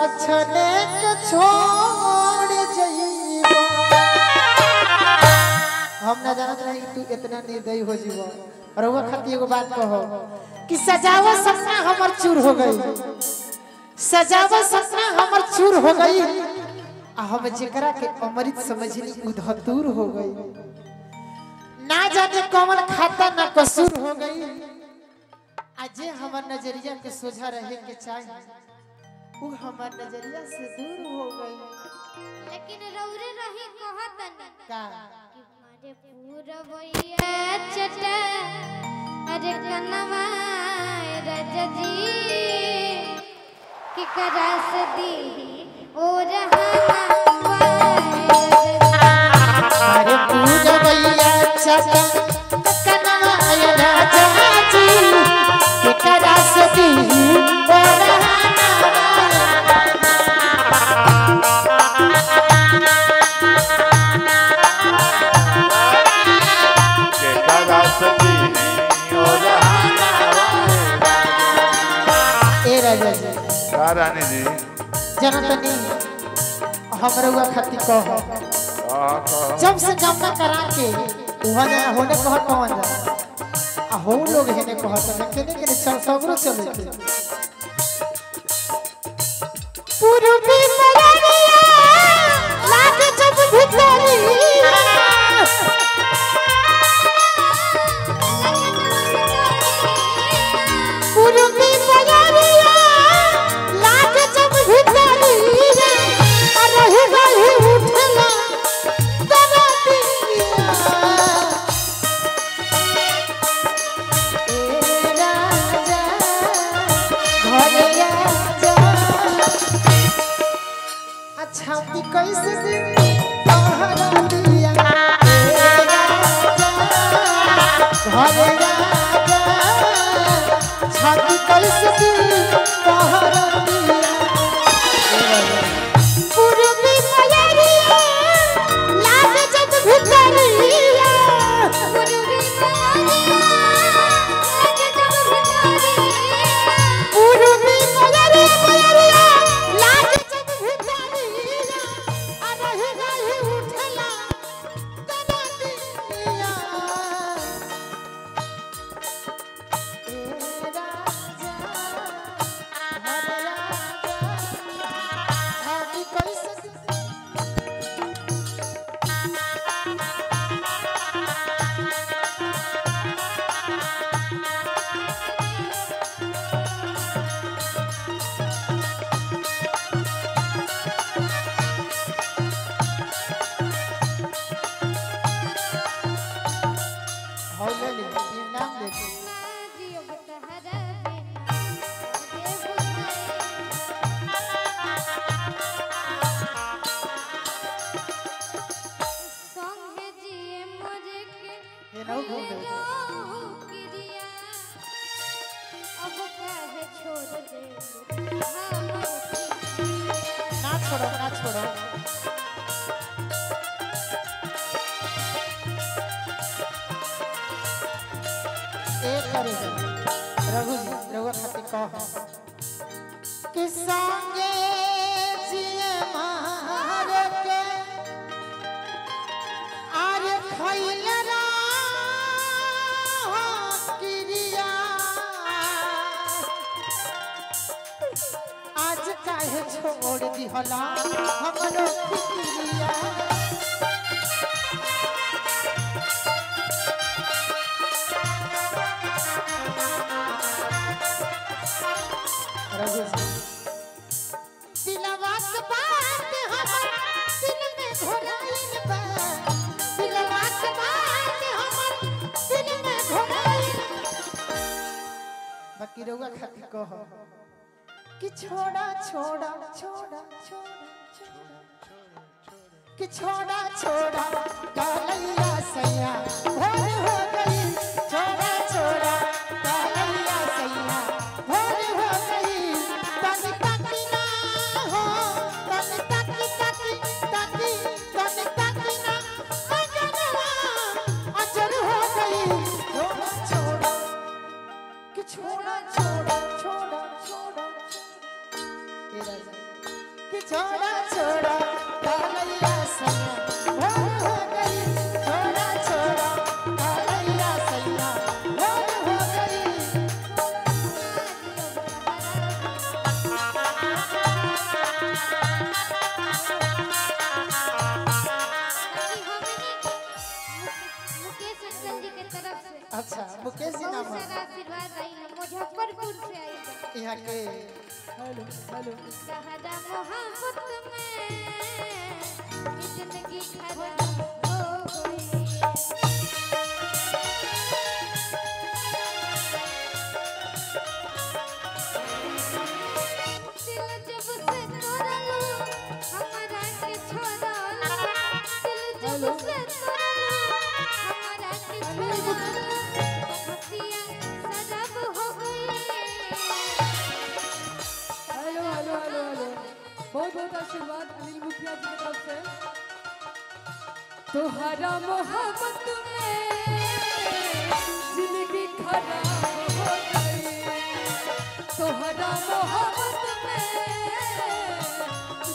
अच्छा ने छोड़ जाइबा। हम ना जानत रही कि तू इतना निर्दयी हो जीवा। और वो खातिर एगो बात कहो कि सजावा सपना हमर चूर हो गई, सजावा सपना हमर चूर हो गई, आ हम जेकरा के अमृत समझनी उधतूर हो गई। ना जाने कौन खाता ना कसूर हो गई। अजय हमर नजरिया के सोझा रहे के चाहे, वो हमर नजरिया से दूर हो गई। लेकिन रौरे रही कहतन का कि मारे पूरबैया चटा अरे कनवा रजजी कि करस दी ओ रहना अरे पूरबैया चटा कनवा रजजी कि करस दी ओ रहना। रानी जी जनतनी हमरवा खाती कहो जब से जमा करा के वहां जा होने कहत पवन जा आ हो लोग हेने कहत न केने केने चल सगरो चले के पूर्वी मरिया लागे जब भितरिया पूर्वी मरिया लागे जब भितरिया आ रही रही उठला दरदिया ए राजा घरिया जा अच्छा ती कैसे दिन पहरा दिया ए राजा घरिया जा छाती कैसे दिन पहरा दिया पूर्वी मरिया लागे जब भितरिया पूर्वी मरिया लागे जब भितरिया पूर्वी मरिया लागे जब भितरिया आ रही रही उठला दरदिया ए राजा हरिया छाती कैसे हौले ले नाम लेके जियो बतहरा बिना देव संगे जिए मोरे के ये नौ घूम गए रहू क्रिया अब काहे छोड़ दे हमर ना छोड़ो ना छोड़ो एक करे रघु जी रघु खाती कहो कि संगे जिए मार के आरे खइले रहो क्रिया आज काहे छोड़ दिहला हमरो क्रिया रघु जी दिलवा के बात हमर दिल में घोराइल बा दिलवा के बात हमर दिल में घोराइल बाकी रउआ खाती कहो कि छोड़ा छोड़ा छोड़ा छोड़ा कि छोड़ा छोड़ा कालैया सैया भोर हो गई छोड़ा छोड़ा कालैया सैया भोर हो गई तन तक ना हो तन तक तक तक तन तक ना अजरवा अजर हो गई छोड़ा छोड़ा कि छोड़ा छोड़ा छोड़ा छोड़ा ए राजा कि छोड़ा छोड़ा कालैया सैया भोर हो गई छोड़ा छोड़ा कालैया सैया भोर हो गई मुकेश अंकल जी के तरफ से अच्छा मुकेश जी नाम बहुत है सारा आशीर्वाद आई है मुजफ्फरपुर से आई है यहाँ के हेलो हेलो सहजा मोहब्बत में जिंदगी खराब हो गई दिल जब से तोड़लो हमारा के छोड़लो दिल जब से तोड़लो हमारा के छोड़लो हसिया सजब हो गई हेलो हेलो हेलो हेलो बहुत बहुत आशीर्वाद अनिल मुखिया जी की तरफ से तोहरा मोहब्बत में जिंदगी खराब हो गई तोहरा मोहब्बत में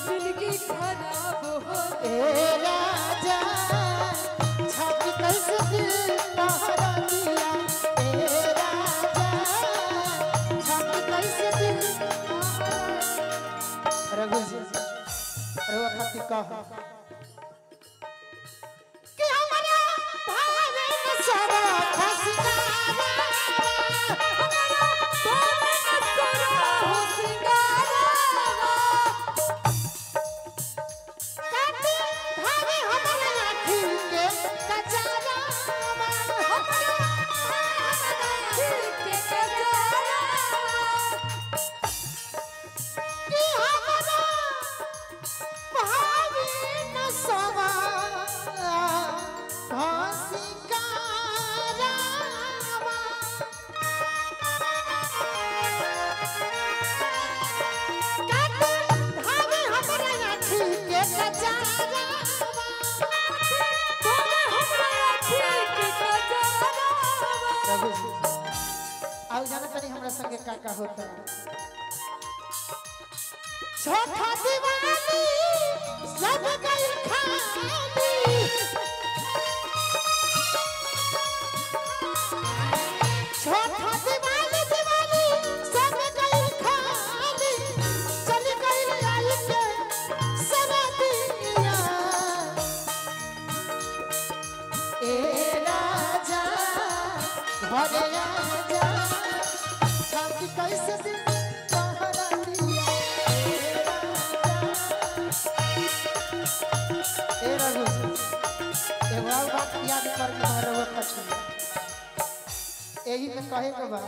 जिंदगी खराब हो ए राजा छाती कैसे दिल पहरा दिया ए राजा छाती कैसे दिल रघु जी रघु खाती कह कि हमारा भावे न सारा खसकारा हमारा भावे न सारा खसकारा काटी भावे हमारा आँखी के कचारा हमारा आँखी के कचारा कि हमारा भावे न सारा खसकारा काटी भावे हमारा आँखी के कचारा भावे हमारा आँखी के कचारा आओ जाना तनी हमरा संगे का होता छोटा दीवानी सब गई खाली छोटा दीवानी दीवानी सब गई खाली चल गई आई के सरादिया ए राजा घरे आजा छाती कैसे दिल पहरा दिया ए रघु एगो और बात याद कर के रघु कछु यही में कहे के बा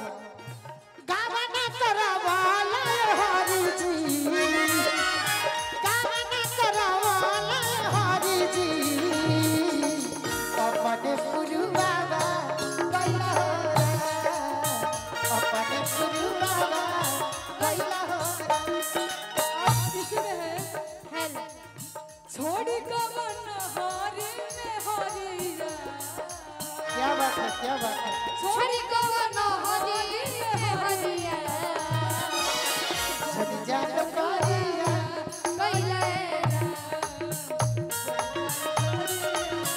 गावना करवाला हरि जी गावना करवाला हरि जी अपने गुरु बाबा कैला हो अपने गुरु बाबा कैला हो इसी में है हेलो छोड़ी कवन हारे में हारिया क्या बात है क्या बात है छोड़ी कवन हरी हरिया छन जान करिया कैला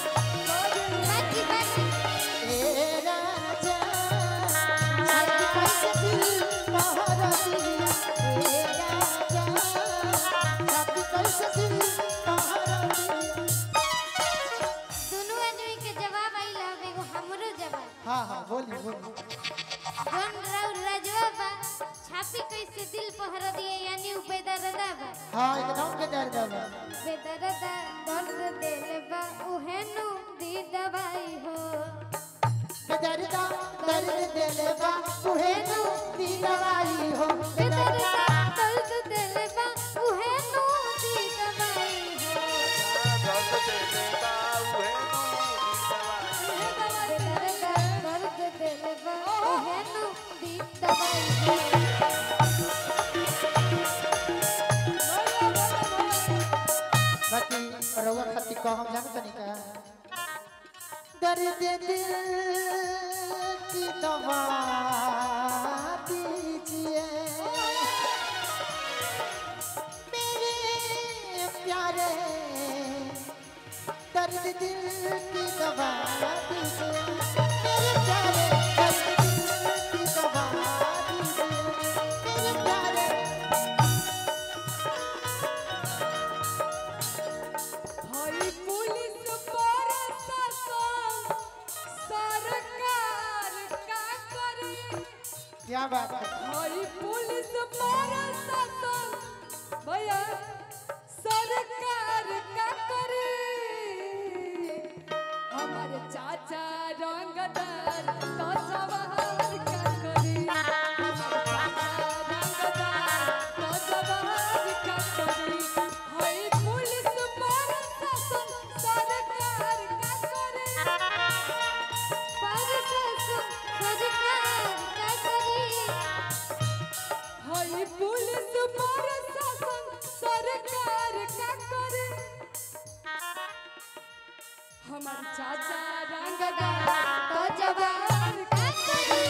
बाकी बाकी ए राजा छाती कैसे दिल पहरा दिया ए राजा छाती कैसे दिल पहरा दिया दोनों आदमी के जवाब आई लव एगो हमरो जवाब हाँ हाँ बोली बोली जौन राउर राजवा बा छापी कैसे दिल पहरा दिए यानी उ बेदर्दा बा हाँ एकदम के डर जावा बेदर्दा दर्द दिल बा उहे नु दी दवाई हो दर्द दर्द दिल बा तुहे नु दी दवाई हो बेदर्दा दर्द दिल बा उहे नु दी दवाई हो बेदर्दा दर्द दिल बा उहे नु दी दवाई हो बाकी रउआ खाती कह हम जान तनी का दर्द दिल की दवा दीजिए मेरे दर्द दिल की दवा दीजिए मेरे प्यारे दर्द दिल की दवा दीजिए मेरे प्यारे। भाई पुलिस प्रशासन सरकार का करे। क्या बात है भाई पुलिस प्रशासन भैया सरकार का करे। हमारे चाचा रंगदार तो जवाहर का करे। हमारे चाचा रंगदार तो जवाहर का करे। हाय पुलिस प्रशासन सरकार का करे। हाय पुलिस प्रशासन सरकार का करे। हमारे चाचा रंगदार तो जवाहर का करे।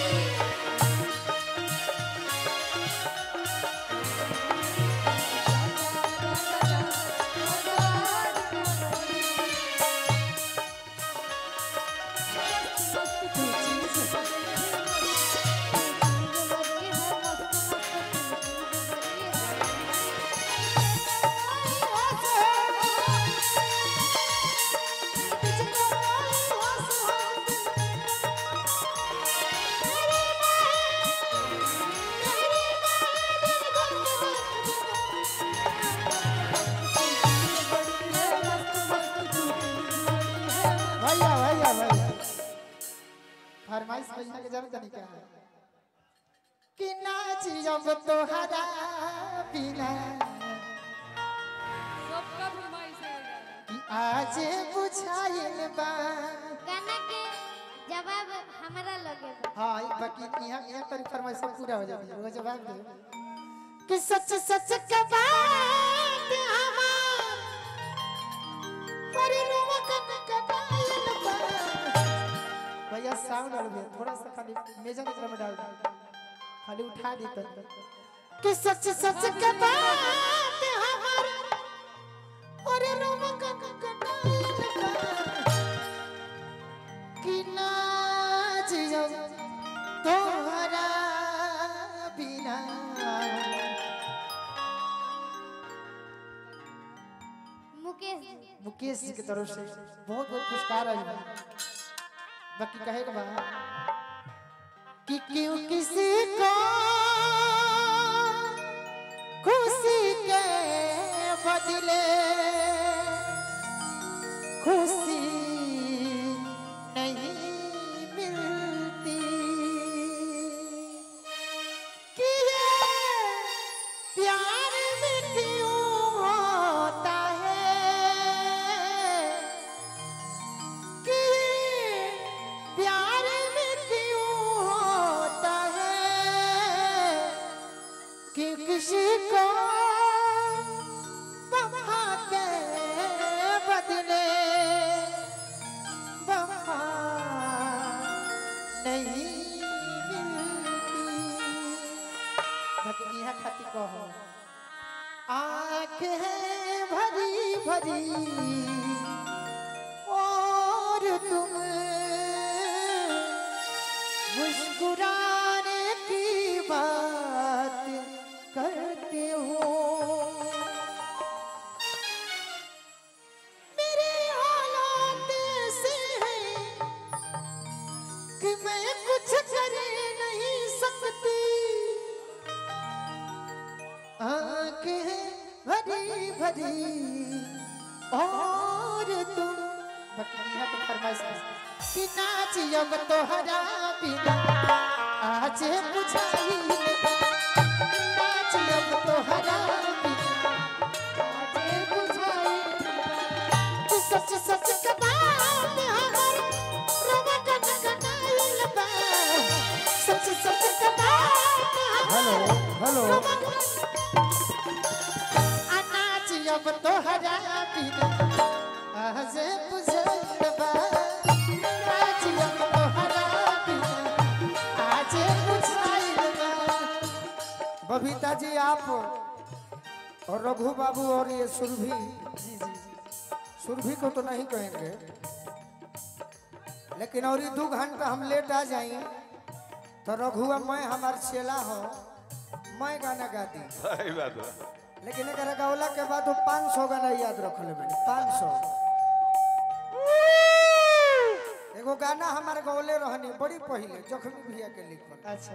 भैया भैया भैया फरमाइश भैया के जरूरत नहीं क्या है कि नाच जब तोहरा बिना सबका फरमाइश है कि आज बुझाइल बा। गाना के जवाब हमारा लगे बा। हाँ बाकी यहाँ तरी फरमाइश सब पूरा हो जाए वो जवाब दे कि सच सच का बात हमार पर रोवा कटाइल बा। भैया साउंड डाल दे थोड़ा सा खाली मेजर एकरा में डाल दे खाली उठा दी तो कि सच सच का बात हमार और रोवा कटाइल बा कि नाच जब तोहरा बिना। मुकेश जी की तरफ से बहुत बहुत पुरस्कार आई है। बाकी कहेगा बा कि क्यों किसी को खुशी के बदले खुशी नहीं मिलती कि ये प्यार में क्यों होता है कि प्यार में क्यों होता है कि किसी को वफा के बदले वफा नहीं मिलती। यहाँ खाती कहो आँखें भरी भरी और तुम मुस्कुराने की बात करते हो। मेरे हालात ऐसे हैं कि मैं कुछ कर नहीं सकती। आँखें भरी भरी और तुम बकरिया तो फरमाइश कि नाच जब तोहरा बिना आज बुझाइल बा। नाच जब तोहरा बिना आज बुझाइल बा। सच सच का बात हमर रोवा कटाइल बा। सच सच का बात हेलो हेलो नाच जब तोहरा बिना आज बुझाइल बा। नाच जब तोहरा बिना आज बुझाइल बा। बबीता जी आप और रघु बाबू और ये सुरभि सुरभि को तो नहीं कहेंगे, लेकिन और ये 2 घंटा हम लेट आ जाएं तो रघुआ मैं हमार चेला हो, मैं गाना गा दी। सही बात है। लेकिन एक गौला के बाद वो 500 गाना याद रख ले मैंने, 500 एगो गाना हमारे गौले रहनी बड़ी पहले जखमी भैया के लिखल। अच्छा